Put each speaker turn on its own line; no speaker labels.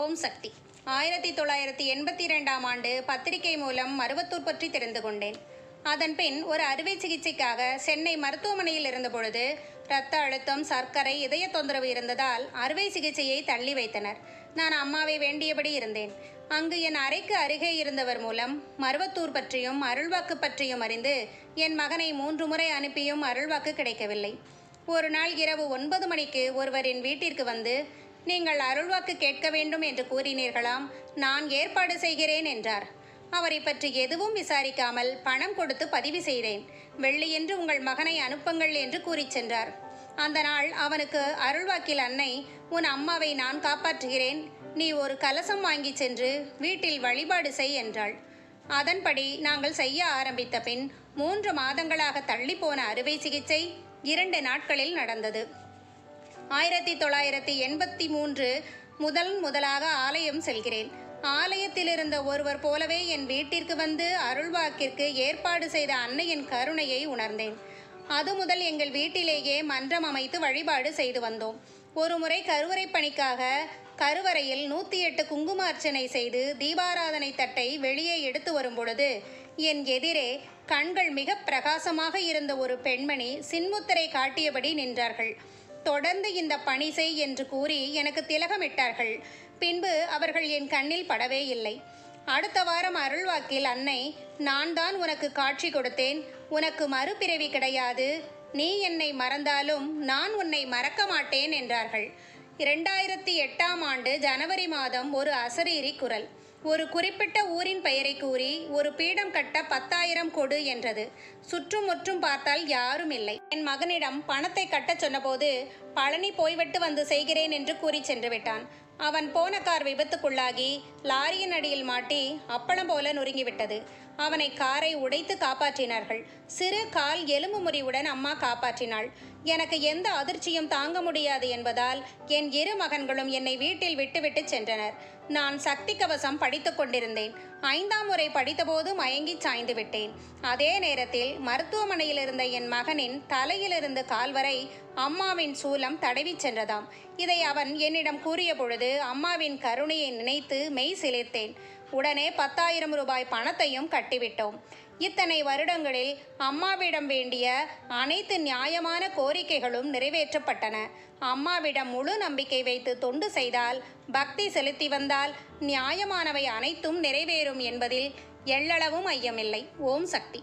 ஓம் சக்தி. 1982ஆம் ஆண்டு பத்திரிகை மூலம் மருவத்தூர் பற்றி தெரிந்து கொண்டேன். அதன்பின் ஒரு அறுவை சிகிச்சைக்காக சென்னை மருத்துவமனையில் இருந்தபொழுது இரத்த அழுத்தம், சர்க்கரை, இதய தொந்தரவு இருந்ததால் அறுவை சிகிச்சையை தள்ளி வைத்தனர். நான் அம்மாவை வேண்டியபடி இருந்தேன். அங்கு என் அறைக்கு அருகே இருந்தவர் மூலம் மருவத்தூர் பற்றியும் அருள்வாக்கு பற்றியும் அறிந்து என் மகனை 3 முறை அனுப்பியும் அருள்வாக்கு கிடைக்கவில்லை. ஒரு நாள் இரவு 9 மணிக்கு ஒருவர் என் வீட்டிற்கு வந்து, நீங்கள் அருள்வாக்கு கேட்க வேண்டும் என்று கூறினீர்களாம், நான் ஏற்பாடு செய்கிறேன் என்றார். அவரை பற்றி எதுவும் விசாரிக்காமல் பணம் கொடுத்து பதிவு செய்தேன். வெள்ளியன்று உங்கள் மகனை அனுப்புங்கள் என்று கூறி சென்றார். அந்த நாள் அவனுக்கு அருள்வாக்கில் அன்னை, உன் அம்மாவை நான் காப்பாற்றுகிறேன், நீ ஒரு கலசம் வாங்கி சென்று வீட்டில் வழிபாடு செய் என்றாள். அதன்படி நாங்கள் செய்ய ஆரம்பித்த பின் 3 மாதங்களாக தள்ளிப்போன அறுவை சிகிச்சை 2 நாட்களில் நடந்தது. 1983 முதலாக ஆலயம் செல்கிறேன். ஆலயத்தில் இருந்த ஒருவர் போலவே என் வீட்டிற்கு வந்து அருள்வாக்கிற்கு ஏற்பாடு செய்த அன்னையின் கருணையை உணர்ந்தேன். அது முதல் எங்கள் வீட்டிலேயே மன்றம் அமைத்து வழிபாடு செய்து வந்தோம். ஒரு முறை கருவறை பணிக்காக கருவறையில் 108 குங்கும அர்ச்சனை செய்து தீபாராதனை தட்டை வெளியே எடுத்து வரும் பொழுது என் எதிரே கண்கள் மிக பிரகாசமாக இருந்த ஒரு பெண்மணி சின்முத்திரை காட்டியபடி நின்றார்கள். தொடர்ந்து இந்த பணி செய் என்று கூறி எனக்கு திலகமிட்டார்கள். பின்பு அவர்கள் என் கண்ணில் படவே இல்லை. அடுத்த வாரம் அருள்வாக்கில் அன்னை, நான் தான் உனக்கு காட்சி கொடுத்தேன், உனக்கு மறுபிறவி கிடையாது, நீ என்னை மறந்தாலும் நான் உன்னை மறக்க மாட்டேன் என்றார்கள். 2008ஆம் ஆண்டு ஜனவரி மாதம் ஒரு அசரீரி குரல் ஒரு குறிப்பிட்ட ஊரின் பெயரை கூறி ஒரு பீடம் கட்ட 10,000 கொடு என்றது. சுற்றும் முற்றும் பார்த்தால் யாரும் இல்லை. என் மகனிடம் பணத்தை கட்டச் சொன்னபோது, பழனி போய்விட்டு வந்து செய்கிறேன் என்று கூறி சென்று விட்டான். அவன் போன கார் விபத்துக்குள்ளாகி லாரியின் அடியில் மாட்டி அப்பளம் போல நொறுங்கிவிட்டது. அவனை காரை உடைத்து காப்பாற்றினார்கள். சிறு கால் எலும்பு முறிவுடன் அம்மா காப்பாற்றினாள். எனக்கு எந்த அதிர்ச்சியும் தாங்க முடியாது என்பதால் என் 2 மகன்களும் என்னை வீட்டில் விட்டுவிட்டு சென்றனர். நான் சக்தி கவசம் படித்து கொண்டிருந்தேன். 5ஆம் முறை படித்தபோது மயங்கி சாய்ந்து விட்டேன். அதே நேரத்தில் மருத்துவமனையில் இருந்த என் மகனின் தலையிலிருந்து கால் வரை அம்மாவின் சூலம் தடவி சென்றதாம். இதை அவன் என்னிடம் கூறிய பொழுது அம்மாவின் கருணையை நினைத்து மெய் சிலிர்த்தேன். உடனே 10,000 ரூபாய் பணத்தையும் கட்டிவிட்டோம். இத்தனை வருடங்களில் அம்மாவிடம் வேண்டிய அனைத்து நியாயமான கோரிக்கைகளும் நிறைவேற்றப்பட்டன. அம்மாவிடம் முழு நம்பிக்கை வைத்து தொண்டு செய்தால், பக்தி செலுத்தி வந்தால் நியாயமானவை அனைத்தும் நிறைவேறும் என்பதில் எள்ளளவும் ஐயமில்லை. ஓம் சக்தி.